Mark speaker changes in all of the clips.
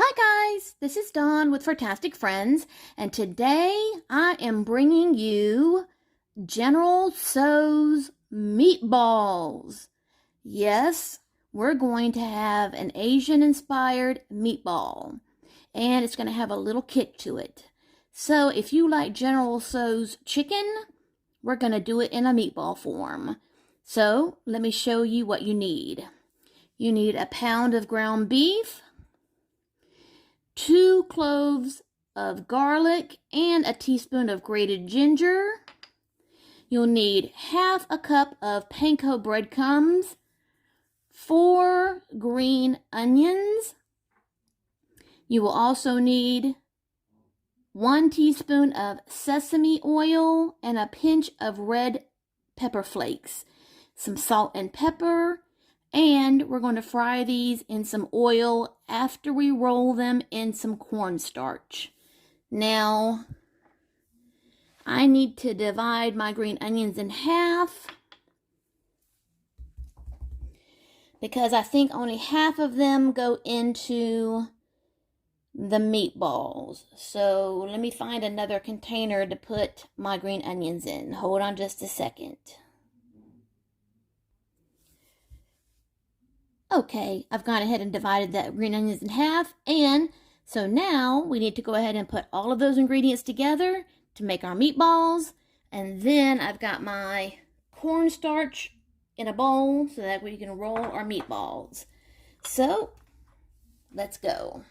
Speaker 1: Hi guys, this is Dawn with Furtastic Friends, and today I am bringing you General Tso's Meatballs. Yes, we're going to have an Asian-inspired meatball, and it's going to have a little kick to it. So if you like General Tso's chicken, we're going to do it in a meatball form. So let me show you what you need. You need a pound of ground beef, 2 cloves of garlic, and a teaspoon of grated ginger. You'll need half a cup of panko breadcrumbs, 4 green onions. You will also need 1 teaspoon of sesame oil and a pinch of red pepper flakes, some salt and pepper, and we're going to fry these in some oil after we roll them in some cornstarch. Now, I need to divide my green onions in half because I think only half of them go into the meatballs. So let me find another container to put my green onions in. Hold on just a second. Okay, I've gone ahead and divided that green onions in half, and so now we need to go ahead and put all of those ingredients together to make our meatballs. And then I've got my cornstarch in a bowl so that we can roll our meatballs. So let's go.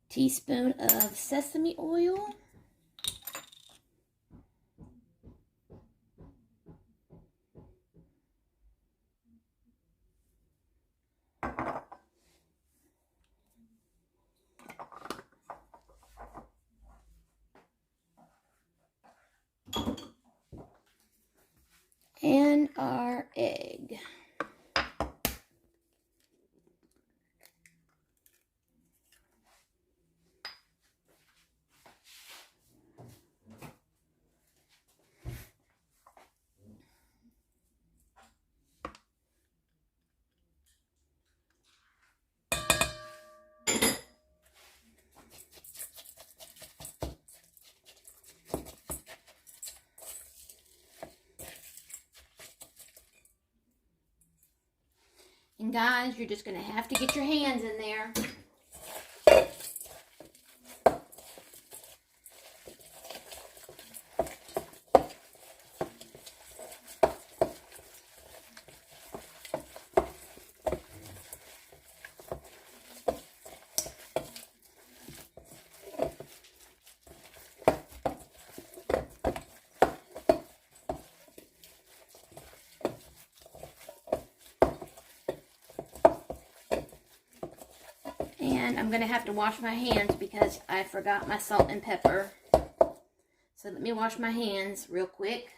Speaker 1: Teaspoon of sesame oil. And our egg. And guys, you're just going to have to get your hands in there. And I'm going to have to wash my hands because I forgot my salt and pepper. So let me wash my hands real quick.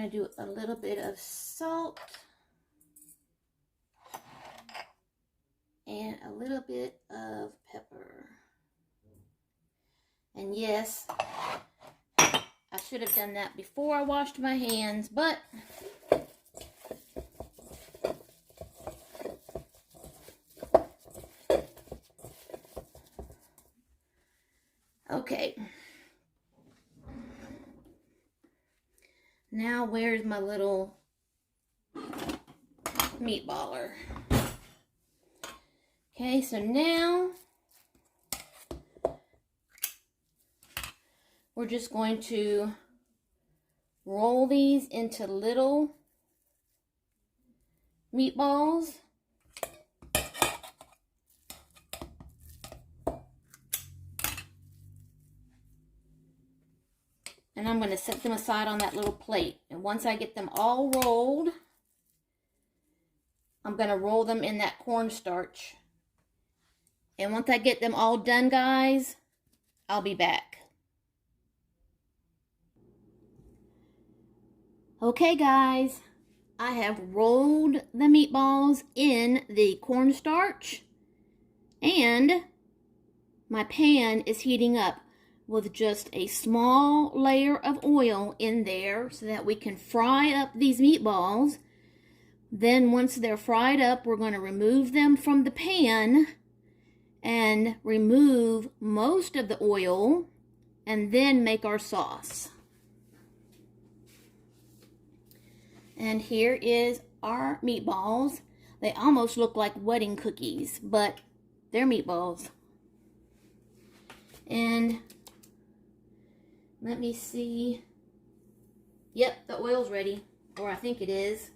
Speaker 1: going to do a little bit of salt and a little bit of pepper. And yes, I should have done that before I washed my hands, but okay. Now where's my little meatballer? Okay, so now we're just going to roll these into little meatballs. And I'm going to set them aside on that little plate. And once I get them all rolled, I'm going to roll them in that cornstarch. And once I get them all done, guys, I'll be back. Okay, guys, I have rolled the meatballs in the cornstarch, and my pan is heating up with just a small layer of oil in there so that we can fry up these meatballs. Then once they're fried up, we're going to remove them from the pan and remove most of the oil and then make our sauce. And here is our meatballs. They almost look like wedding cookies, but they're meatballs. And let me see. Yep, the oil's ready, or I think it is.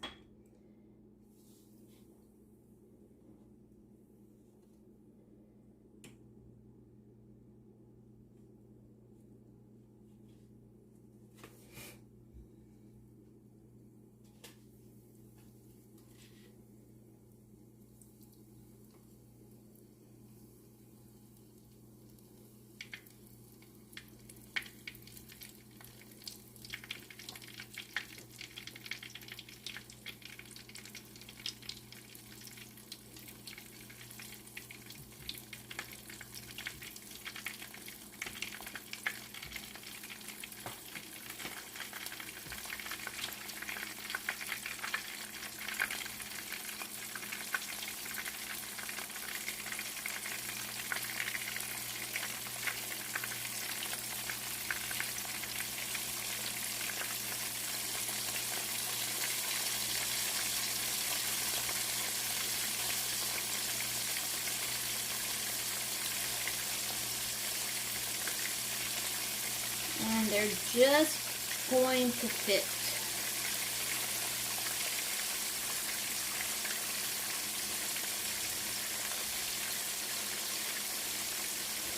Speaker 1: And they're just going to fit.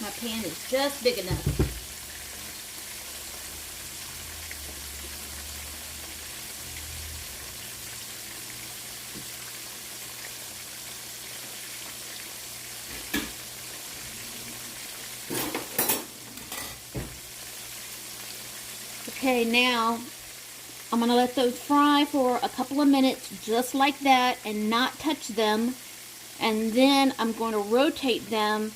Speaker 1: My pan is just big enough. Okay, now I'm going to let those fry for a couple of minutes just like that and not touch them. And then I'm going to rotate them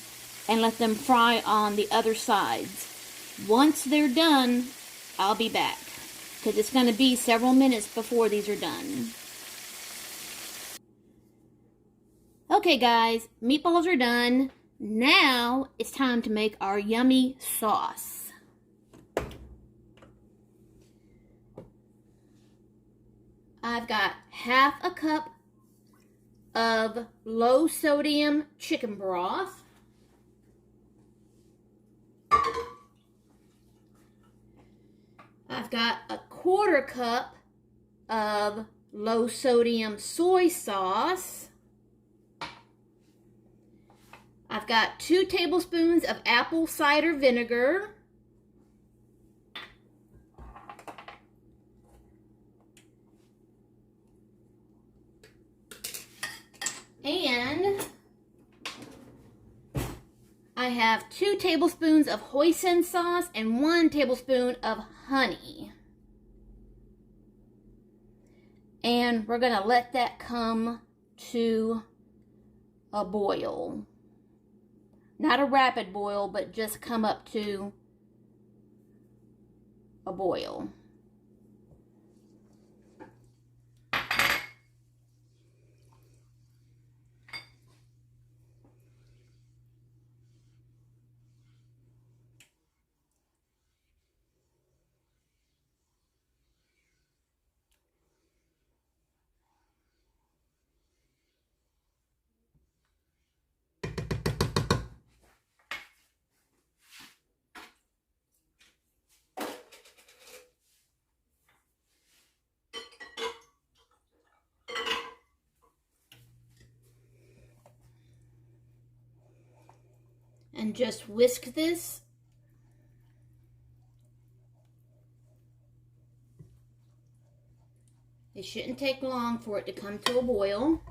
Speaker 1: and let them fry on the other sides. Once they're done, I'll be back, because it's going to be several minutes before these are done. Okay guys, meatballs are done. Now it's time to make our yummy sauce. I've got half a cup of low sodium chicken broth. I've got a quarter cup of low sodium soy sauce. I've got 2 tablespoons of apple cider vinegar. And I have 2 tablespoons of hoisin sauce and 1 tablespoon of honey. And we're going to let that come to a boil. Not a rapid boil, but just come up to a boil. And just whisk this. It shouldn't take long for it to come to a boil.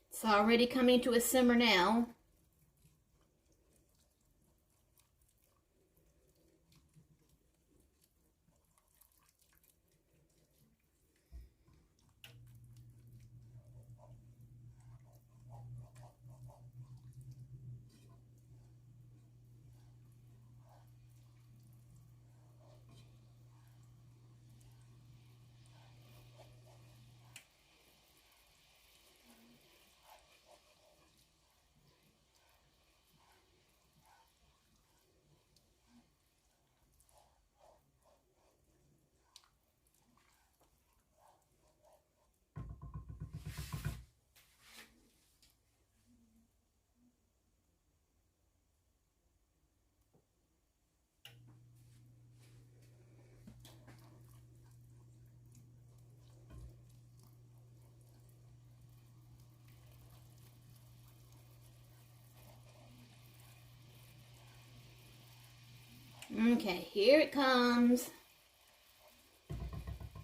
Speaker 1: It's already coming to a simmer now. Okay, here it comes.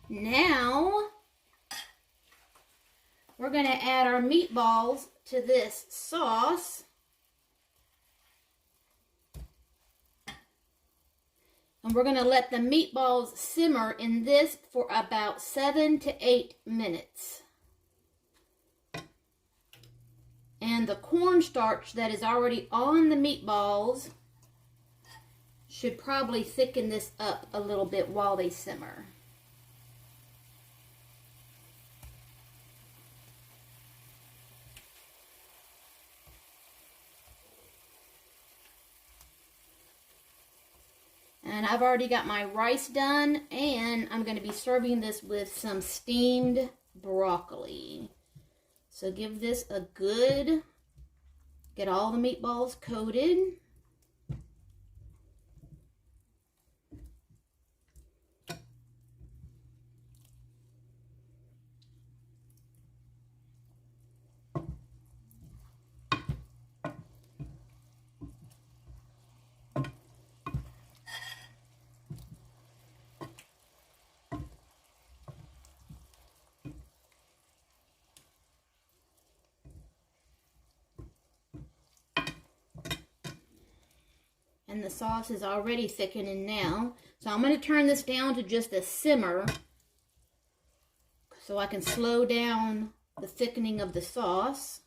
Speaker 1: Now, we're going to add our meatballs to this sauce. And we're going to let the meatballs simmer in this for about 7 to 8 minutes. And the cornstarch that is already on the meatballs should probably thicken this up a little bit while they simmer. And I've already got my rice done, and I'm going to be serving this with some steamed broccoli. So give this a good, get all the meatballs coated. And the sauce is already thickening now. So I'm going to turn this down to just a simmer so I can slow down the thickening of the sauce.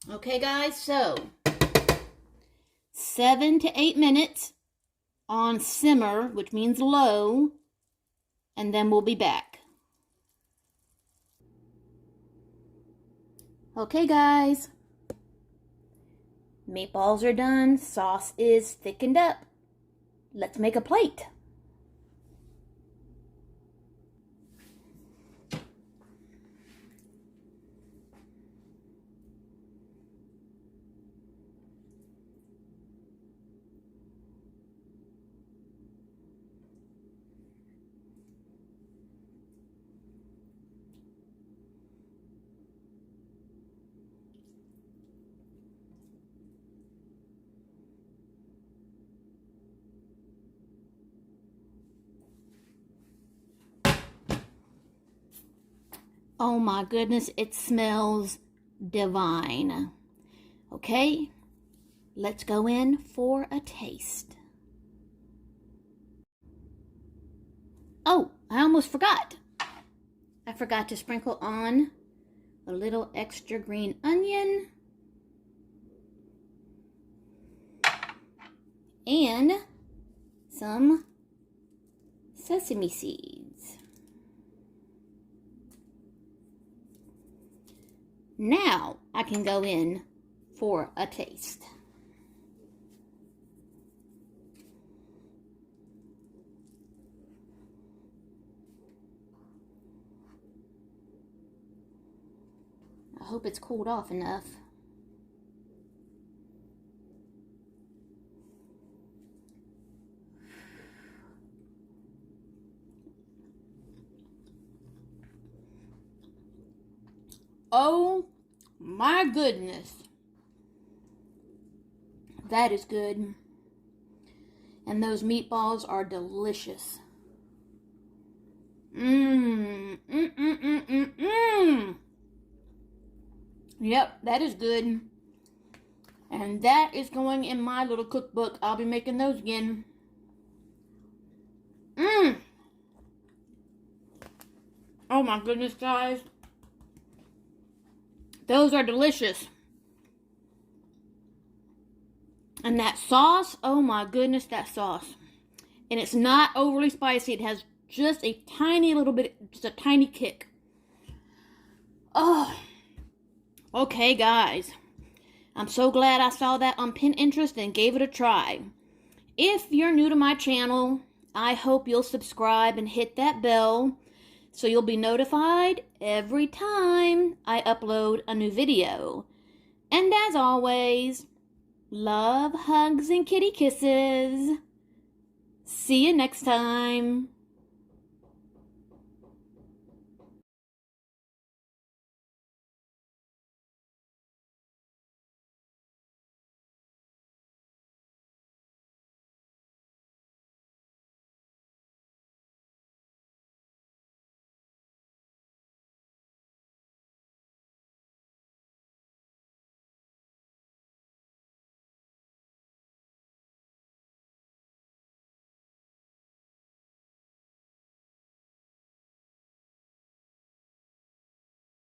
Speaker 1: Okay guys, so 7 to 8 minutes on simmer, which means low, and then we'll be back. Okay guys, meatballs are done, sauce is thickened up. Let's make a plate. Oh my goodness, it smells divine. Okay, let's go in for a taste. Oh, I almost forgot. I forgot to sprinkle on a little extra green onion and some sesame seeds. Now I can go in for a taste. I hope it's cooled off enough. Oh my goodness. That is good. And those meatballs are delicious. Yep, that is good. And that is going in my little cookbook. I'll be making those again. Oh my goodness, guys. Those are delicious. And that sauce, oh my goodness, that sauce. And it's not overly spicy. It has just a tiny little bit, just a tiny kick. Oh, okay, guys. I'm so glad I saw that on Pinterest and gave it a try. If you're new to my channel, I hope you'll subscribe and hit that bell so you'll be notified every time I upload a new video. And as always, love, hugs, and kitty kisses. See you next time.